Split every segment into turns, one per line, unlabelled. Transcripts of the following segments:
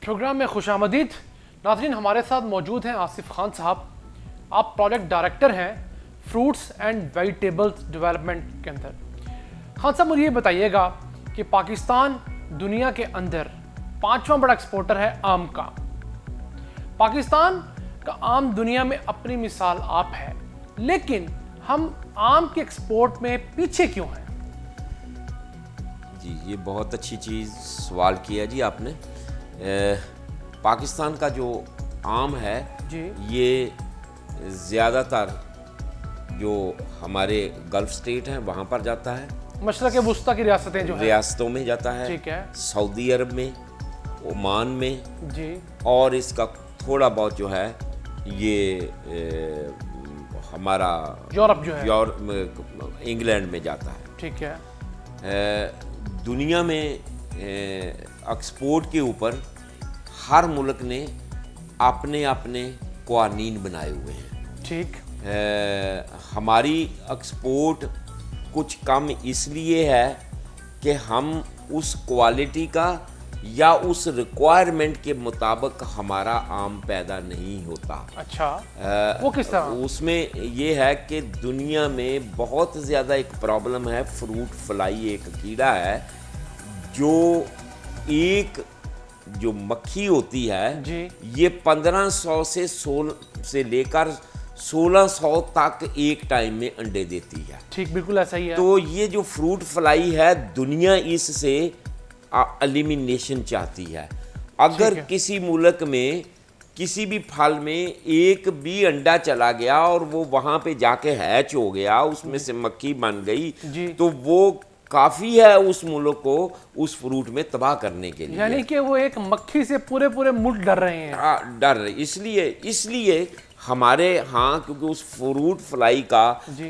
Programme में खुशामदीद। नाज़रीन, हमारे साथ मौजूद हैं आसिफ खान साहब। आप प्रोजेक्ट डायरेक्टर हैं फ्रूट्स एंड वेजिटेबल्स डेवलपमेंट के अंदर। खान साहब, मुझे ये बताइएगा कि पाकिस्तान दुनिया के अंदर 5वां बड़ा एक्सपोर्टर है आम का। पाकिस्तान का आम दुनिया में अपनी मिसाल आप है, लेकिन हम आम के एक्सपोर्ट में पीछे क्यों हैं?
जी, ये बहुत अच्छी चीज़ सवाल किया जी आपने। पाकिस्तान का जो आम है
जी,
ये ज़्यादातर जो हमारे गल्फ़ स्टेट हैं वहाँ पर जाता है,
मशरक़ वुस्ता की रियासतें जो है,
रियासतों में जाता है,
ठीक है,
सऊदी अरब में, ओमान में
जी,
और इसका थोड़ा बहुत जो है ये हमारा
यूरोप जो है,
इंग्लैंड में जाता है।
ठीक है।
दुनिया में एक्सपोर्ट के ऊपर हर मुल्क ने अपने अपने क़वानीन बनाए हुए हैं।
ठीक।
हमारी एक्सपोर्ट कुछ कम इसलिए है कि हम उस क्वालिटी का या उस रिक्वायरमेंट के मुताबिक हमारा आम पैदा नहीं होता।
अच्छा, वो किस तरह?
उसमें ये है कि दुनिया में बहुत ज़्यादा एक प्रॉब्लम है, फ्रूट फ्लाई एक कीड़ा है जो एक जो मक्खी होती है
जी,
ये 1500 से लेकर 1600 तक एक टाइम में अंडे देती है।
ठीक, बिल्कुल ऐसा ही है।
तो ये जो फ्रूट फ्लाई है दुनिया इससे एलिमिनेशन चाहती है। अगर किसी मुल्क में किसी भी फल में एक भी अंडा चला गया और वो वहाँ पे जाके हैच हो गया, उसमें से मक्खी बन गई, तो वो काफ़ी है उस मुल्क को उस फ्रूट में तबाह करने के लिए।
यानी कि वो एक मक्खी से पूरे पूरे मुल्क डर रहे हैं।
डर रहे, इसलिए हमारे यहाँ क्योंकि उस फ्रूट फ्लाई का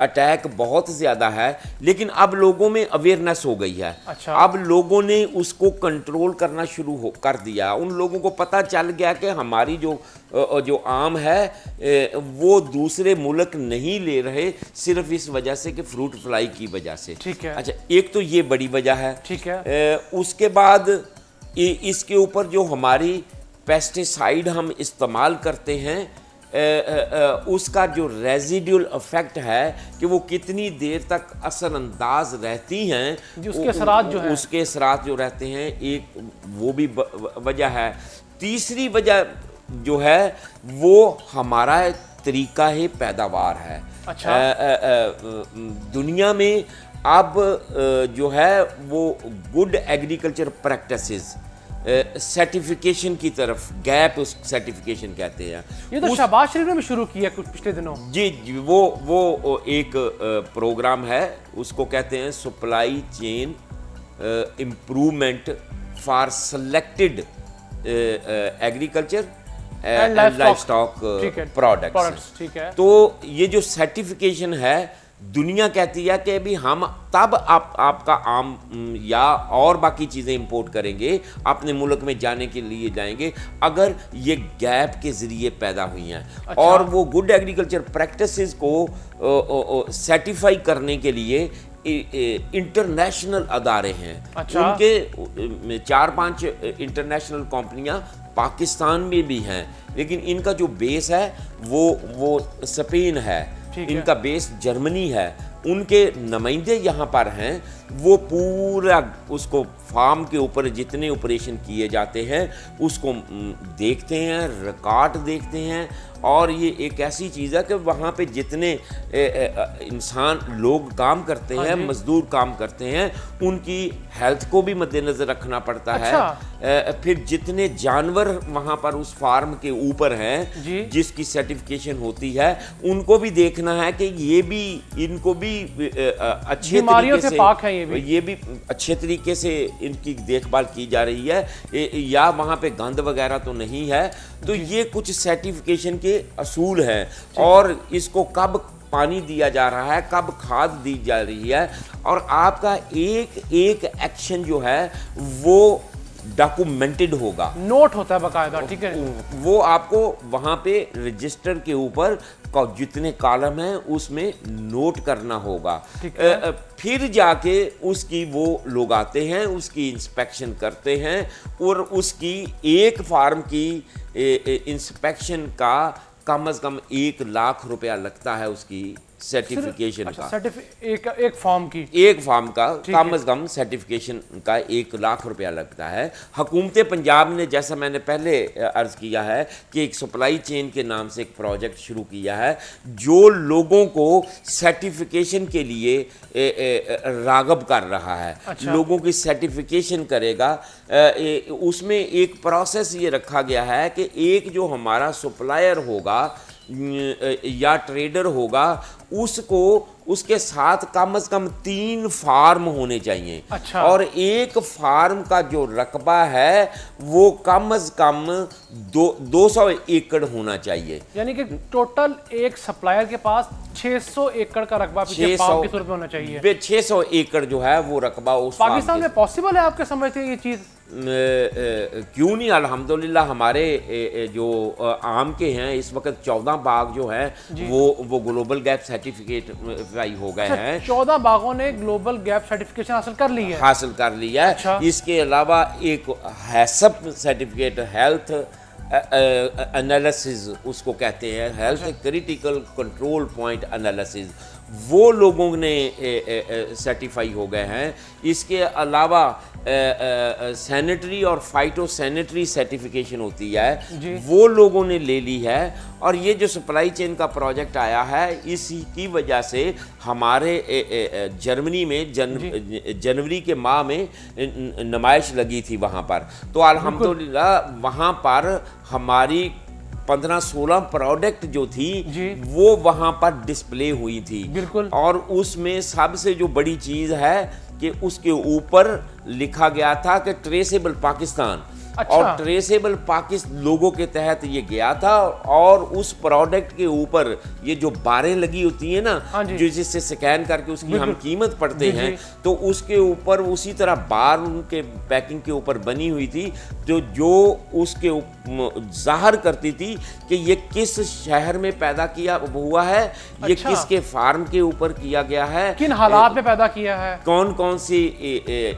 अटैक बहुत ज़्यादा है, लेकिन अब लोगों में अवेयरनेस हो गई है।
अच्छा।
अब लोगों ने उसको कंट्रोल करना शुरू कर दिया। उन लोगों को पता चल गया कि हमारी जो आम है वो दूसरे मुल्क नहीं ले रहे सिर्फ इस वजह से कि फ्रूट फ्लाई की वजह से।
ठीक है।
अच्छा, एक तो ये बड़ी वजह है।
ठीक है।
उसके बाद इसके ऊपर जो हमारी पेस्टिसाइड हम इस्तेमाल करते हैं उसका जो रेजिडुअल इफेक्ट है कि वो कितनी देर तक असरअंदाज रहती हैं,
उसके असरात जो है,
उसके असरात जो रहते हैं, एक वो भी वजह है। तीसरी वजह जो है वो हमारा तरीका ही पैदावार है।
अच्छा।
दुनिया में अब जो है वो गुड एग्रीकल्चर प्रैक्टिसेस सर्टिफिकेशन की तरफ, गैप सर्टिफिकेशन कहते हैं।
ये तो शहबाज शरीफ ने भी शुरू किया कुछ पिछले दिनों।
जी, वो एक प्रोग्राम है, उसको कहते हैं supply chain improvement for selected agriculture and livestock products.
ठीक है।
तो ये जो सर्टिफिकेशन है दुनिया कहती है कि अभी हम तब आपका आम या और बाकी चीज़ें इंपोर्ट करेंगे, अपने मुल्क में जाने के लिए जाएंगे अगर ये गैप के ज़रिए पैदा हुई हैं। अच्छा। और वो गुड एग्रीकल्चर प्रैक्टिसेस को सर्टिफाई करने के लिए इंटरनेशनल अदारे हैं।
अच्छा।
उनके 4-5 इंटरनेशनल कंपनियां पाकिस्तान में भी हैं, लेकिन इनका जो बेस है वो स्पेन है, इनका बेस जर्मनी है। उनके नुमाइंदे यहाँ पर हैं, वो पूरा उसको फार्म के ऊपर जितने ऑपरेशन किए जाते हैं उसको देखते हैं, रिकॉर्ड देखते हैं। और ये एक ऐसी चीज़ है कि वहाँ पे जितने इंसान लोग काम करते हैं, मजदूर काम करते हैं, उनकी हेल्थ को भी मद्देनज़र रखना पड़ता है। फिर जितने जानवर वहाँ पर उस फार्म के ऊपर हैं जिसकी सर्टिफिकेशन होती है, उनको भी देखना है कि ये भी, इनको भी अच्छे तरीके से
पाक है, ये भी
अच्छे तरीके से इनकी देखभाल की जा रही है, या वहाँ पे गंद वगैरह तो नहीं है। तो ये कुछ सर्टिफिकेशन के असूल हैं। और इसको कब पानी दिया जा रहा है, कब खाद दी जा रही है, और आपका एक एक एक्शन जो है वो डॉक्यूमेंटेड होगा,
नोट होता है बकायदा, ठीक है।
वो आपको वहां पे रजिस्टर के ऊपर जितने कॉलम हैं उसमें नोट करना होगा। फिर जाके उसकी वो लोग आते हैं, उसकी इंस्पेक्शन करते हैं और उसकी एक फार्म की इंस्पेक्शन का कम से कम 1 लाख रुपया लगता है उसकी सर्टिफिकेशन का।
एक फॉर्म की,
एक फॉर्म का कम से कम सर्टिफिकेशन का 1 लाख रुपया लगता है। हुकूमत पंजाब ने, जैसा मैंने पहले अर्ज किया है, कि एक सप्लाई चेन के नाम से एक प्रोजेक्ट शुरू किया है जो लोगों को सर्टिफिकेशन के लिए रागब कर रहा है। अच्छा। लोगों की सर्टिफिकेशन करेगा। उसमें एक प्रोसेस ये रखा गया है कि एक जो हमारा सप्लायर होगा या ट्रेडर होगा, उसको उसके साथ कम से कम 3 फार्म होने चाहिए।
अच्छा।
और एक फार्म का जो रकबा है वो कम से कम 200 एकड़ होना चाहिए।
यानी कि टोटल एक सप्लायर के पास 600 एकड़ का रकबा फार्म की सूरत में होना चाहिए।
600 एकड़ जो है वो रकबा उस
पाकिस्तान में पॉसिबल है, आपके समझते हैं ये चीज़?
क्यों नहीं, अल्हम्दुलिल्लाह हमारे जो आम के हैं इस वक्त 14 बाग जो हैं वो ग्लोबल गैप सर्टिफिकेट हो गए हैं।
14 बागों ने ग्लोबल गैप सर्टिफिकेशन हासिल कर ली है।
हासिल कर लिया है। अच्छा। इसके अलावा एक हैसप सर्टिफिकेट, हेल्थ एनालिसिस उसको कहते हैं, health critical control point analysis, वो लोगों ने सर्टिफाई हो गए हैं। इसके अलावा सैनिटरी और फाइटो सैनिटरी सर्टिफिकेशन होती है, वो लोगों ने ले ली है। और ये जो सप्लाई चेन का प्रोजेक्ट आया है, इसी की वजह से हमारे जर्मनी में जनवरी के माह में नुमाइश लगी थी वहाँ पर। तो अल्हम्दुलिल्लाह वहाँ पर हमारी 15-16 प्रोडक्ट जो थी वो वहाँ पर डिस्प्ले हुई थी।
बिल्कुल।
और उसमें सबसे जो बड़ी चीज़ है कि उसके ऊपर लिखा गया था कि ट्रेसेबल पाकिस्तान। अच्छा। और ट्रेसेबल पाकिस्तान लोगों के तहत ये गया था। और उस प्रोडक्ट के ऊपर ये जो बारें लगी होती है ना, जो जिससे स्कैन करके उसकी हम कीमत पढ़ते हैं, तो उसके ऊपर उसी तरह बार उनके पैकिंग के ऊपर बनी हुई थी, तो जो उसके जाहिर करती थी कि ये किस शहर में पैदा किया हुआ है, ये किसके फार्म के ऊपर किया गया है,
किन हालात में पैदा किया है,
कौन कौन सी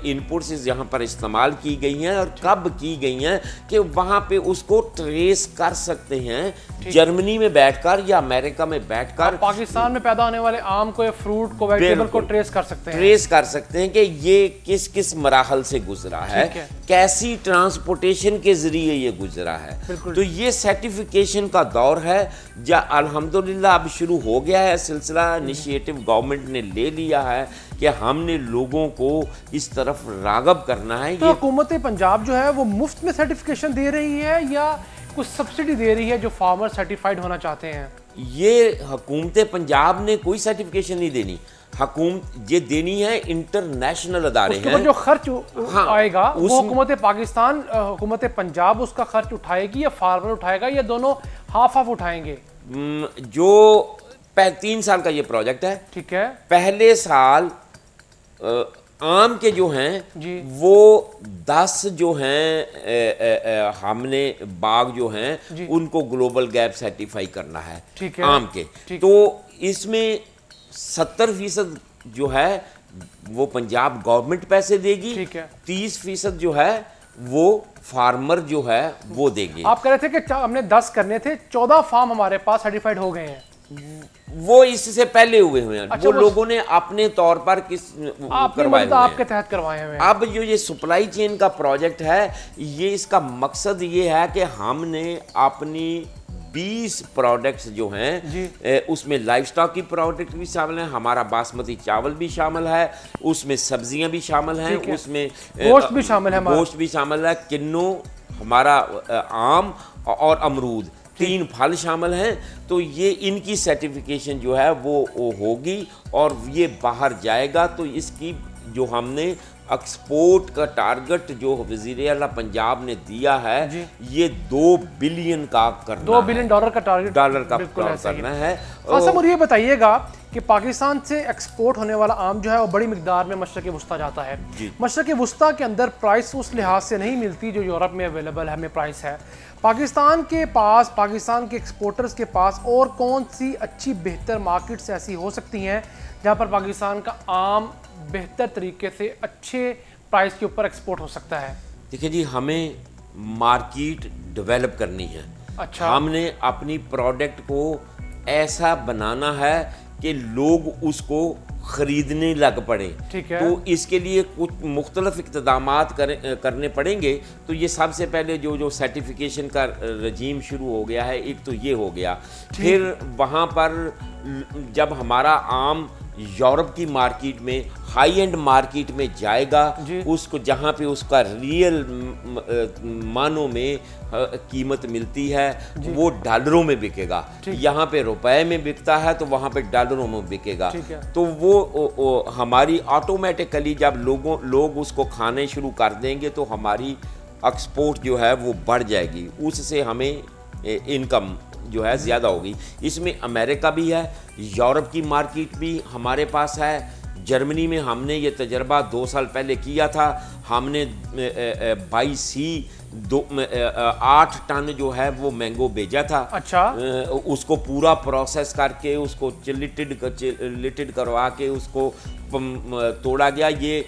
इनपुट्स यहाँ पर इस्तेमाल की गई हैं और कब की गई हैं, कि वहाँ पे उसको ट्रेस कर सकते हैं जर्मनी में बैठकर या अमेरिका में बैठकर।
पाकिस्तान में पैदा होने वाले आम को, फ्रूट को, वेजिटेबल को ट्रेस कर सकते हैं,
ट्रेस कर सकते हैं कि ये किस किस मराहल से गुजरा है, कैसी ट्रांसपोर्टेशन के जरिए ये गुजरा है। तो ये सर्टिफिकेशन का दौर है, जो अल्हम्दुलिल्लाह अब शुरू हो गया है सिलसिला। इनिशिएटिव गवर्नमेंट ने ले लिया है कि हमने लोगों को इस तरफ रागब करना है।
तो हुकूमत पंजाब जो है वो मुफ्त में सर्टिफिकेशन दे रही है या कुछ सब्सिडी दे रही है जो फार्मर सर्टिफाइड होना चाहते हैं?
ये हुकूमत पंजाब ने कोई सर्टिफिकेशन नहीं देनी, हुकूमत ये देनी है इंटरनेशनल अदारे हैं।
जो खर्च आएगा वो हुकूमत पाकिस्तान, हुकूमत पंजाब उसका खर्च उठाएगी या फार्मर उठाएगा, या दोनों हाफ हाफ उठाएंगे?
जो 3 साल का ये प्रोजेक्ट है,
ठीक है।
पहले साल आम के जो हैं वो 10 जो हैं हमने बाग जो हैं उनको ग्लोबल गैप सर्टिफाई करना है,
ठीक है,
आम के। तो इसमें 70% जो है वो पंजाब गवर्नमेंट पैसे देगी, 30% जो है वो फार्मर जो है वो देंगे।
आप कह रहे थे कि हमने 10 करने थे, 14 फार्म हमारे पास सर्टिफाइड हो गए हैं।
वो इससे पहले हुए हैं। अच्छा, वो लोगों ने अपने तौर पर करवाए हुए
आपके तहत करवाए हुए हैं।
अब जो ये सप्लाई चेन का प्रोजेक्ट है, ये इसका मकसद ये है कि हमने अपनी 20 प्रोडक्ट्स जो हैं उसमें लाइव स्टॉक की प्रोडक्ट भी शामिल है, हमारा बासमती चावल भी शामिल है, उसमें सब्जियां भी शामिल हैं, उसमें
गोश्त भी शामिल है,
गोश्त भी शामिल है, किन्नू, हमारा आम और अमरूद, 3 फल शामिल हैं। तो ये इनकी सर्टिफिकेशन जो है वो होगी और ये बाहर जाएगा। तो इसकी जो हमने एक्सपोर्ट का टारगेट जो वज़ीर आला पंजाब ने दिया है, ये $2 बिलियन का करना,
$2 बिलियन का टारगेट
करना है।
और ये बताइएगा कि पाकिस्तान से एक्सपोर्ट होने वाला आम जो है वो बड़ी मिकदार में मशरक़ वस्ता जाता है। मशरक़ वस्ता के अंदर प्राइस उस लिहाज से नहीं मिलती जो यूरोप में अवेलेबल हमें प्राइस है। पाकिस्तान के पास, पाकिस्तान के एक्सपोर्टर्स के पास और कौन सी अच्छी बेहतर मार्केट्स ऐसी हो सकती हैं जहाँ पर पाकिस्तान का आम बेहतर तरीके से अच्छे प्राइस के ऊपर एक्सपोर्ट हो सकता है?
देखिए जी, हमें मार्केट डेवलप करनी है।
अच्छा,
हमने अपनी प्रोडक्ट को ऐसा बनाना है कि लोग उसको ख़रीदने लग पड़े।
ठीक है।
तो इसके लिए कुछ मुख्तलिफ इक़्तिदामात करने पड़ेंगे। तो ये सबसे पहले जो सर्टिफिकेशन का रजीम शुरू हो गया है, एक तो ये हो गया। फिर वहाँ पर जब हमारा आम यूरोप की मार्केट में, हाई एंड मार्केट में जाएगा, उसको जहाँ पे उसका रियल मानों में कीमत मिलती है वो डॉलरों में बिकेगा। यहाँ पे रुपए में बिकता है तो वहाँ पे डॉलरों में बिकेगा। तो वो हमारी ऑटोमेटिकली जब लोग उसको खाने शुरू कर देंगे तो हमारी एक्सपोर्ट जो है वो बढ़ जाएगी, उससे हमें इनकम जो है ज़्यादा होगी। इसमें अमेरिका भी है, यूरोप की मार्केट भी हमारे पास है। जर्मनी में हमने ये तजर्बा 2 साल पहले किया था। हमने 8 टन जो है वो मैंगो भेजा था।
अच्छा।
उसको पूरा प्रोसेस करके उसको लिटिड करवा के उसको तोड़ा गया। ये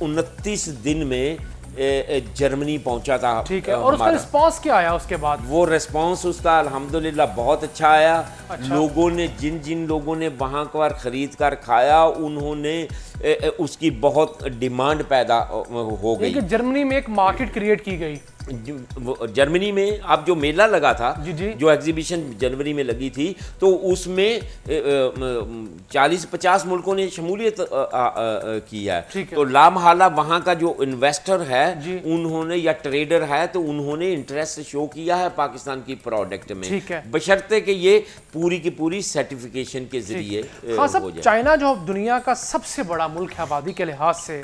29 दिन में जर्मनी पहुंचा था।
ठीक है। और उसका रिस्पांस क्या आया उसके बाद?
वो रिस्पांस उसका अल्हम्दुलिल्लाह बहुत अच्छा आया। लोगों ने जिन लोगों ने वहाँ पर ख़रीद कर खाया, उन्होंने उसकी बहुत डिमांड पैदा हो गई।
जर्मनी में एक मार्केट क्रिएट की गई।
जर्मनी में अब जो मेला लगा था,
जी।
जो एग्जीबिशन जनवरी में लगी थी, तो उसमें 40-50 मुल्कों ने शमूलियत की है। तो लामहाला वहाँ का जो इन्वेस्टर है उन्होंने, या ट्रेडर है, तो उन्होंने इंटरेस्ट शो किया है पाकिस्तान की प्रोडक्ट में, बशर्ते कि ये पूरी की पूरी सर्टिफिकेशन के जरिए हो जाए।
चाइना जो दुनिया का सबसे बड़ा मुल्क है आबादी के लिहाज से,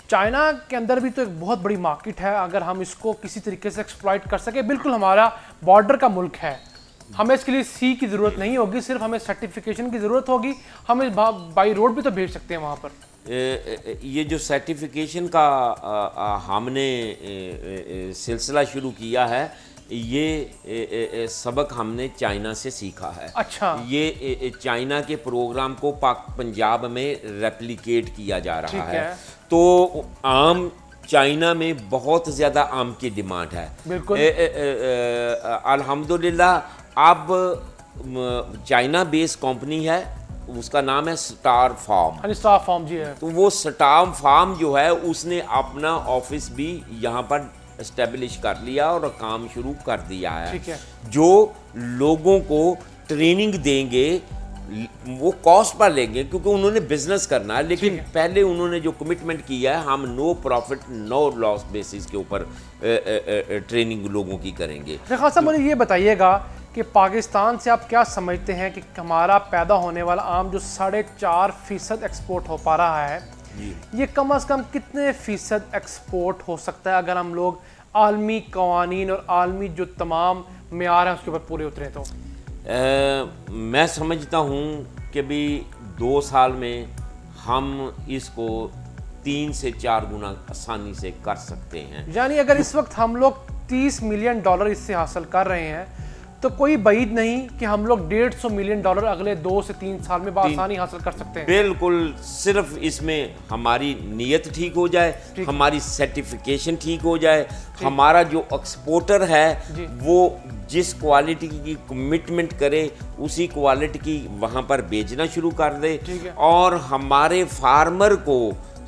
चाइना के अंदर भी तो एक बहुत बड़ी मार्केट है। अगर हम इसको किसी तरीके से एक्सप्लॉइट कर सके, बिल्कुल हमारा बॉर्डर का मुल्क है, हमें इसके लिए सी की ज़रूरत नहीं होगी, सिर्फ हमें सर्टिफिकेशन की ज़रूरत होगी। हम इस बाई रोड भी तो भेज सकते हैं वहाँ पर।
ये जो सर्टिफिकेशन का हमने सिलसिला शुरू किया है, ये सबक हमने चाइना से सीखा है।
अच्छा।
ये चाइना के प्रोग्राम को पंजाब में रेप्लिकेट किया जा रहा है। तो आम चाइना में बहुत ज़्यादा आम की डिमांड है।
बिल्कुल।
अल्हम्दुलिल्लाह अब चाइना बेस्ड कंपनी है, उसका नाम है स्टार फार्म।
स्टार फार्म जी है।
तो वो स्टार फार्म जो है उसने अपना ऑफिस भी यहाँ पर एस्टेब्लिश कर लिया और काम शुरू कर दिया है।
ठीक है।
जो लोगों को ट्रेनिंग देंगे वो कॉस्ट पर लेंगे, क्योंकि उन्होंने बिजनेस करना है। लेकिन पहले उन्होंने जो कमिटमेंट किया है, हम no profit no loss basis के ऊपर ट्रेनिंग लोगों की करेंगे।
खान साहब, मुझे ये बताइएगा कि पाकिस्तान से आप क्या समझते हैं कि हमारा पैदा होने वाला आम जो 4.5% एक्सपोर्ट हो पा रहा है, ये कम से कम कितने फीसद एक्सपोर्ट हो सकता है अगर हम लोग आलमी कवानीन और आलमी जो तमाम मेयार हैं उसके ऊपर पूरे उतरे? तो
मैं समझता हूँ कि भी 2 साल में हम इसको 3 से 4 गुना आसानी से कर सकते हैं।
यानी अगर इस वक्त हम लोग $30 मिलियन इससे हासिल कर रहे हैं, तो कोई बईद नहीं कि हम लोग $150 मिलियन अगले 2 से 3 साल में आसानी हासिल कर सकते हैं।
बिल्कुल, सिर्फ इसमें हमारी नीयत ठीक हो जाए, हमारी सर्टिफिकेशन ठीक हो जाए, हमारा जो एक्सपोर्टर है वो जिस क्वालिटी की कमिटमेंट करे उसी क्वालिटी की वहाँ पर बेचना शुरू कर दे। और हमारे फार्मर को,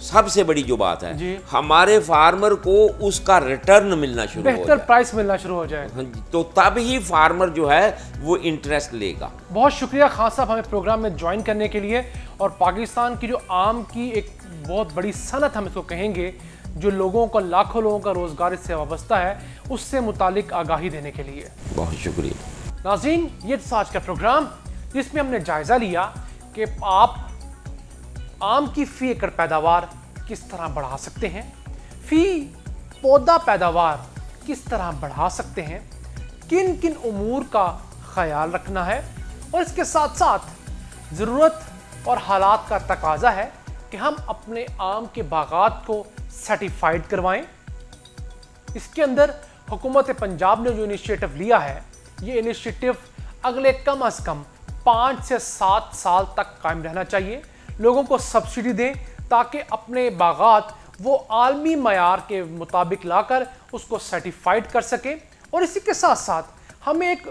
सबसे बड़ी जो बात है, हमारे फार्मर को उसका रिटर्न मिलना शुरू हो जाए,
बेहतर प्राइस मिलना शुरू हो जाए,
तो तब ही फार्मर जो है वो इंटरेस्ट लेगा।
बहुत शुक्रिया खान साहब हमें प्रोग्राम में ज्वाइन करने के लिए, और पाकिस्तान की जो आम की एक बहुत बड़ी सनत हम इसको कहेंगे, जो लोगों को, लाखों लोगों का रोजगार इससे वाबस्ता है, उससे मुतालिक आगाही देने के लिए
बहुत शुक्रिया।
नाज़रीन, ये था आज का प्रोग्राम जिसमें हमने जायजा लिया कि आप आम की फी एकड़ पैदावार किस तरह बढ़ा सकते हैं, फी पौधा पैदावार किस तरह बढ़ा सकते हैं, किन किन उमूर का ख्याल रखना है, और इसके साथ साथ ज़रूरत और हालात का तकाजा है कि हम अपने आम के बागात को सर्टिफाइड करवाएं। इसके अंदर हुकूमत पंजाब ने जो इनिशिएटिव लिया है, ये इनिशिएटिव अगले कम अज़ कम 5 से 7 साल तक कायम रहना चाहिए। लोगों को सब्सिडी दें ताकि अपने बागात वो आलमी मयार के मुताबिक लाकर उसको सर्टिफाइड कर सकें। और इसी के साथ साथ हमें एक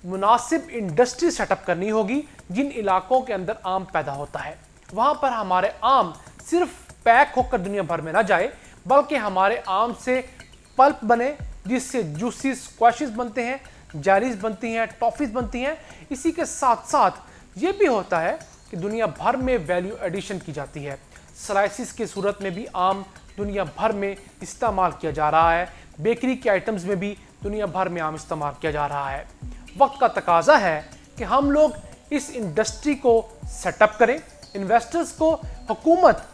मुनासिब इंडस्ट्री सेटअप करनी होगी जिन इलाकों के अंदर आम पैदा होता है, वहाँ पर हमारे आम सिर्फ पैक होकर दुनिया भर में ना जाए, बल्कि हमारे आम से पल्प बने जिससे जूसी स्क्वैशेस बनते हैं, जेलीज बनती हैं, टॉफ़ीज़ बनती हैं। इसी के साथ साथ ये भी होता है कि दुनिया भर में वैल्यू एडिशन की जाती है। स्लाइसिस की सूरत में भी आम दुनिया भर में इस्तेमाल किया जा रहा है। बेकरी के आइटम्स में भी दुनिया भर में आम इस्तेमाल किया जा रहा है। वक्त का तकाजा है कि हम लोग इस इंडस्ट्री को सेटअप करें। इन्वेस्टर्स को हुकूमत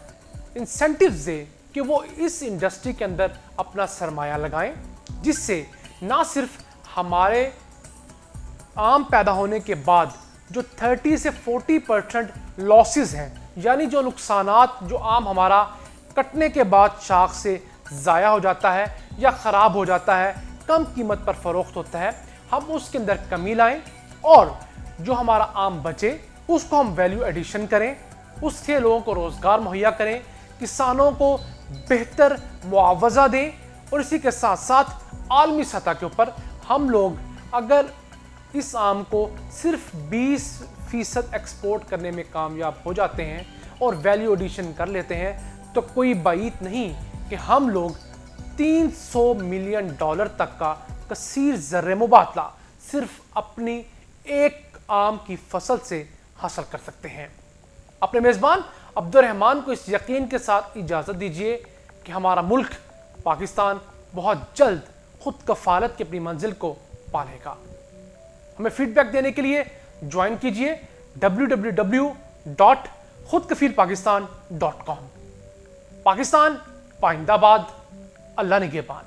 इंसेंटिव्स दे कि वो इस इंडस्ट्री के अंदर अपना सरमाया लगाएं, जिससे ना सिर्फ हमारे आम पैदा होने के बाद जो 30 से 40% लॉसेस हैं, यानी जो नुकसानात जो आम हमारा कटने के बाद शाख से ज़ाया हो जाता है या ख़राब हो जाता है, कम कीमत पर फ़रोख्त होता है, हम उसके अंदर कमी लाएं और जो हमारा आम बचे उसको हम वैल्यू एडिशन करें, उससे लोगों को रोज़गार मुहैया करें, किसानों को बेहतर मुआवजा दें। और इसी के साथ साथ आलमी सतह के ऊपर हम लोग अगर इस आम को सिर्फ 20% एक्सपोर्ट करने में कामयाब हो जाते हैं और वैल्यू एडिशन कर लेते हैं, तो कोई बात नहीं कि हम लोग $300 मिलियन तक का कसीर ज़र्रे मुबादला सिर्फ अपनी एक आम की फसल से हासिल कर सकते हैं। अपने मेज़बान अब्दुर्रहमान को इस यकीन के साथ इजाज़त दीजिए कि हमारा मुल्क पाकिस्तान बहुत जल्द खुद कफालत की अपनी मंजिल को पालेगा। हमें फीडबैक देने के लिए ज्वाइन कीजिए www.khudkafilpakistan.com। पाकिस्तान पाइंदाबाद, अल्लाह निगहबान।